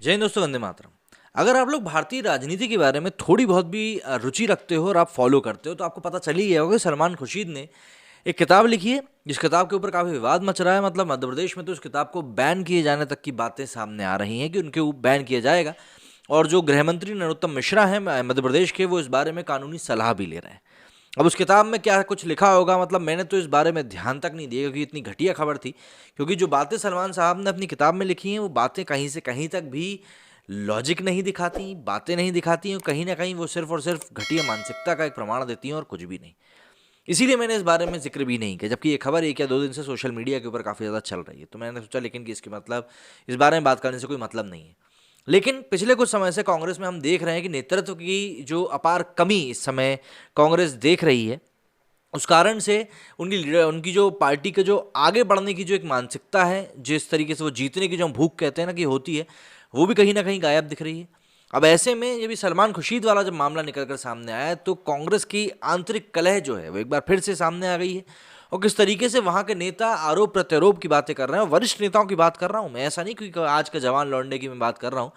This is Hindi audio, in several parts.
जय हिंद दोस्तों, वंदे मातरम। अगर आप लोग भारतीय राजनीति के बारे में थोड़ी बहुत भी रुचि रखते हो और आप फॉलो करते हो तो आपको पता चल ही गया होगा कि सलमान खुर्शीद ने एक किताब लिखी है जिस किताब के ऊपर काफ़ी विवाद मच रहा है। मतलब मध्य प्रदेश में तो उस किताब को बैन किए जाने तक की बातें सामने आ रही हैं कि उनके बैन किया जाएगा। और जो गृह मंत्री नरोत्तम मिश्रा हैं मध्य प्रदेश के, वो इस बारे में कानूनी सलाह भी ले रहे हैं। अब उस किताब में क्या कुछ लिखा होगा, मतलब मैंने तो इस बारे में ध्यान तक नहीं दिया क्योंकि इतनी घटिया खबर थी। क्योंकि जो बातें सलमान साहब ने अपनी किताब में लिखी हैं वो बातें कहीं से कहीं तक भी लॉजिक नहीं दिखाती, बातें नहीं दिखाती हैं, कहीं ना कहीं वो सिर्फ और सिर्फ घटिया मानसिकता का एक प्रमाण देती हैं और कुछ भी नहीं। इसीलिए मैंने इस बारे में जिक्र भी नहीं किया, जबकि ये खबर 1 या 2 दिन से सोशल मीडिया के ऊपर काफ़ी ज़्यादा चल रही है। तो मैंने सोचा लेकिन कि इसके मतलब इस बारे में बात करने से कोई मतलब नहीं है। लेकिन पिछले कुछ समय से कांग्रेस में हम देख रहे हैं कि नेतृत्व की जो अपार कमी इस समय कांग्रेस देख रही है, उस कारण से उनकी जो पार्टी के जो आगे बढ़ने की जो एक मानसिकता है, जिस तरीके से वो जीतने की जो हम भूख कहते हैं ना कि होती है, वो भी कहीं ना कहीं गायब दिख रही है। अब ऐसे में ये भी सलमान खुर्शीद वाला जब मामला निकल कर सामने आया है तो कांग्रेस की आंतरिक कलह जो है वो एक बार फिर से सामने आ गई है। और किस तरीके से वहाँ के नेता आरोप प्रत्यारोप की बातें कर रहे हैं, और वरिष्ठ नेताओं की बात कर रहा हूँ मैं, ऐसा नहीं क्योंकि आज का जवान लौंडे की मैं बात कर रहा हूँ।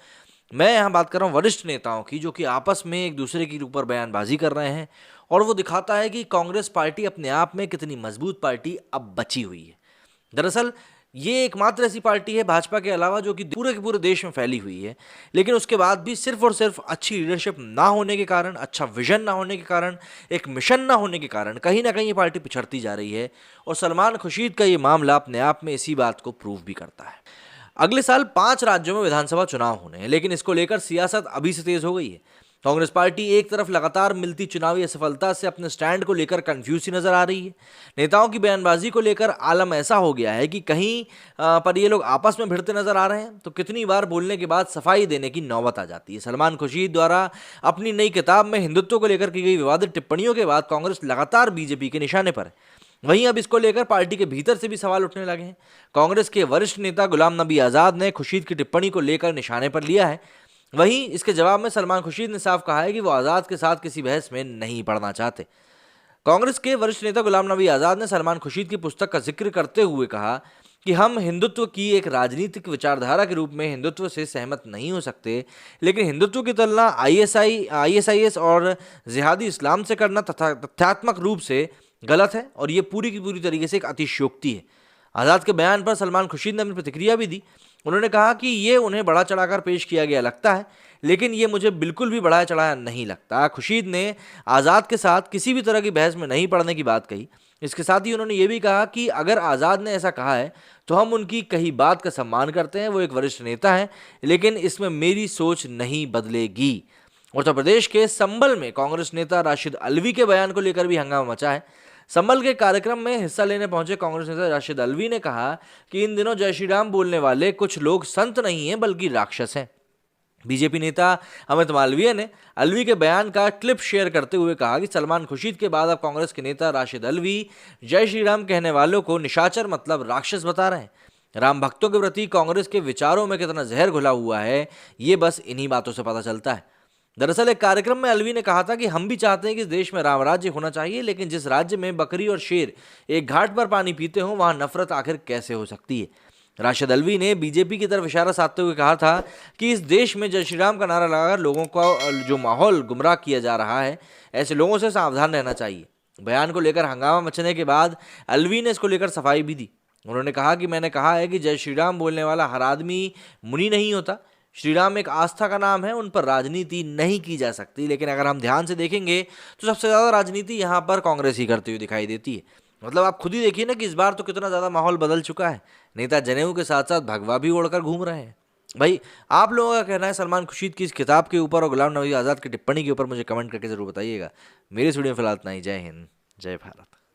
मैं यहाँ बात कर रहा हूँ वरिष्ठ नेताओं की, जो कि आपस में एक दूसरे के ऊपर बयानबाजी कर रहे हैं। और वो दिखाता है कि कांग्रेस पार्टी अपने आप में कितनी मजबूत पार्टी अब बची हुई है। दरअसल ये एकमात्र ऐसी पार्टी है भाजपा के अलावा जो कि पूरे के पूरे देश में फैली हुई है, लेकिन उसके बाद भी सिर्फ और सिर्फ अच्छी लीडरशिप ना होने के कारण, अच्छा विजन ना होने के कारण, एक मिशन ना होने के कारण कहीं ना कहीं ये पार्टी पिछड़ती जा रही है। और सलमान खुर्शीद का ये मामला अपने आप में इसी बात को प्रूव भी करता है। अगले साल 5 राज्यों में विधानसभा चुनाव होने हैं, लेकिन इसको लेकर सियासत अभी से तेज हो गई है। कांग्रेस पार्टी एक तरफ लगातार मिलती चुनावी असफलता से अपने स्टैंड को लेकर कंफ्यूज सी नजर आ रही है। नेताओं की बयानबाजी को लेकर आलम ऐसा हो गया है कि कहीं पर ये लोग आपस में भिड़ते नजर आ रहे हैं तो कितनी बार बोलने के बाद सफाई देने की नौबत आ जाती है। सलमान खुर्शीद द्वारा अपनी नई किताब में हिंदुत्व को लेकर की गई विवादित टिप्पणियों के बाद कांग्रेस लगातार बीजेपी के निशाने पर है। वहीं अब इसको लेकर पार्टी के भीतर से भी सवाल उठने लगे हैं। कांग्रेस के वरिष्ठ नेता गुलाम नबी आजाद ने खुर्शीद की टिप्पणी को लेकर निशाने पर लिया है। वहीं इसके जवाब में सलमान खुर्शीद ने साफ कहा है कि वो आजाद के साथ किसी बहस में नहीं पड़ना चाहते। कांग्रेस के वरिष्ठ नेता गुलाम नबी आजाद ने सलमान खुर्शीद की पुस्तक का जिक्र करते हुए कहा कि हम हिंदुत्व की एक राजनीतिक विचारधारा के रूप में हिंदुत्व से सहमत नहीं हो सकते, लेकिन हिंदुत्व की तुलना आईएसआईएस और जिहादी इस्लाम से करना तथ्यात्मक रूप से गलत है और ये पूरी की पूरी तरीके से एक अतिशयोक्ति है। आज़ाद के बयान पर सलमान खुर्शीद ने अपनी प्रतिक्रिया भी दी। उन्होंने कहा कि ये उन्हें बढ़ा चढ़ाकर पेश किया गया लगता है, लेकिन ये मुझे बिल्कुल भी बढ़ाया चढ़ाया नहीं लगता। खुर्शीद ने आज़ाद के साथ किसी भी तरह की बहस में नहीं पड़ने की बात कही। इसके साथ ही उन्होंने ये भी कहा कि अगर आज़ाद ने ऐसा कहा है तो हम उनकी कही बात का सम्मान करते हैं, वो एक वरिष्ठ नेता हैं, लेकिन इसमें मेरी सोच नहीं बदलेगी। उत्तर प्रदेश के संभल में कांग्रेस नेता राशिद अल्वी के बयान को लेकर भी हंगामा मचा है। संभल के कार्यक्रम में हिस्सा लेने पहुंचे कांग्रेस नेता राशिद अल्वी ने कहा कि इन दिनों जय श्री राम बोलने वाले कुछ लोग संत नहीं हैं बल्कि राक्षस हैं। बीजेपी नेता अमित मालवीय ने अल्वी के बयान का क्लिप शेयर करते हुए कहा कि सलमान खुर्शीद के बाद अब कांग्रेस के नेता राशिद अल्वी जय श्री राम कहने वालों को निशाचर मतलब राक्षस बता रहे हैं। राम भक्तों के प्रति कांग्रेस के विचारों में कितना जहर घुला हुआ है, ये बस इन्हीं बातों से पता चलता है। दरअसल एक कार्यक्रम में अल्वी ने कहा था कि हम भी चाहते हैं कि इस देश में राम राज्य होना चाहिए, लेकिन जिस राज्य में बकरी और शेर एक घाट पर पानी पीते हों वहां नफरत आखिर कैसे हो सकती है। राशिद अल्वी ने बीजेपी की तरफ इशारा साधते हुए कहा था कि इस देश में जय श्री राम का नारा लगाकर लोगों का जो माहौल गुमराह किया जा रहा है, ऐसे लोगों से सावधान रहना चाहिए। बयान को लेकर हंगामा मचने के बाद अल्वी ने इसको लेकर सफाई भी दी। उन्होंने कहा कि मैंने कहा है कि जय श्री राम बोलने वाला हर आदमी मुनि नहीं होता। श्री राम एक आस्था का नाम है, उन पर राजनीति नहीं की जा सकती। लेकिन अगर हम ध्यान से देखेंगे तो सबसे ज़्यादा राजनीति यहाँ पर कांग्रेस ही करती हुई दिखाई देती है। मतलब आप खुद ही देखिए ना कि इस बार तो कितना ज़्यादा माहौल बदल चुका है। नेता जनेऊ के साथ साथ भगवा भी ओढ़कर घूम रहे हैं। भाई आप लोगों का कहना है सलमान खुर्शीद की इस किताब के ऊपर और गुलाम नबी आज़ाद की टिप्पणी के ऊपर, मुझे कमेंट करके ज़रूर बताइएगा। मेरी वीडियो में फिलहाल इतना ही। जय हिंद, जय भारत।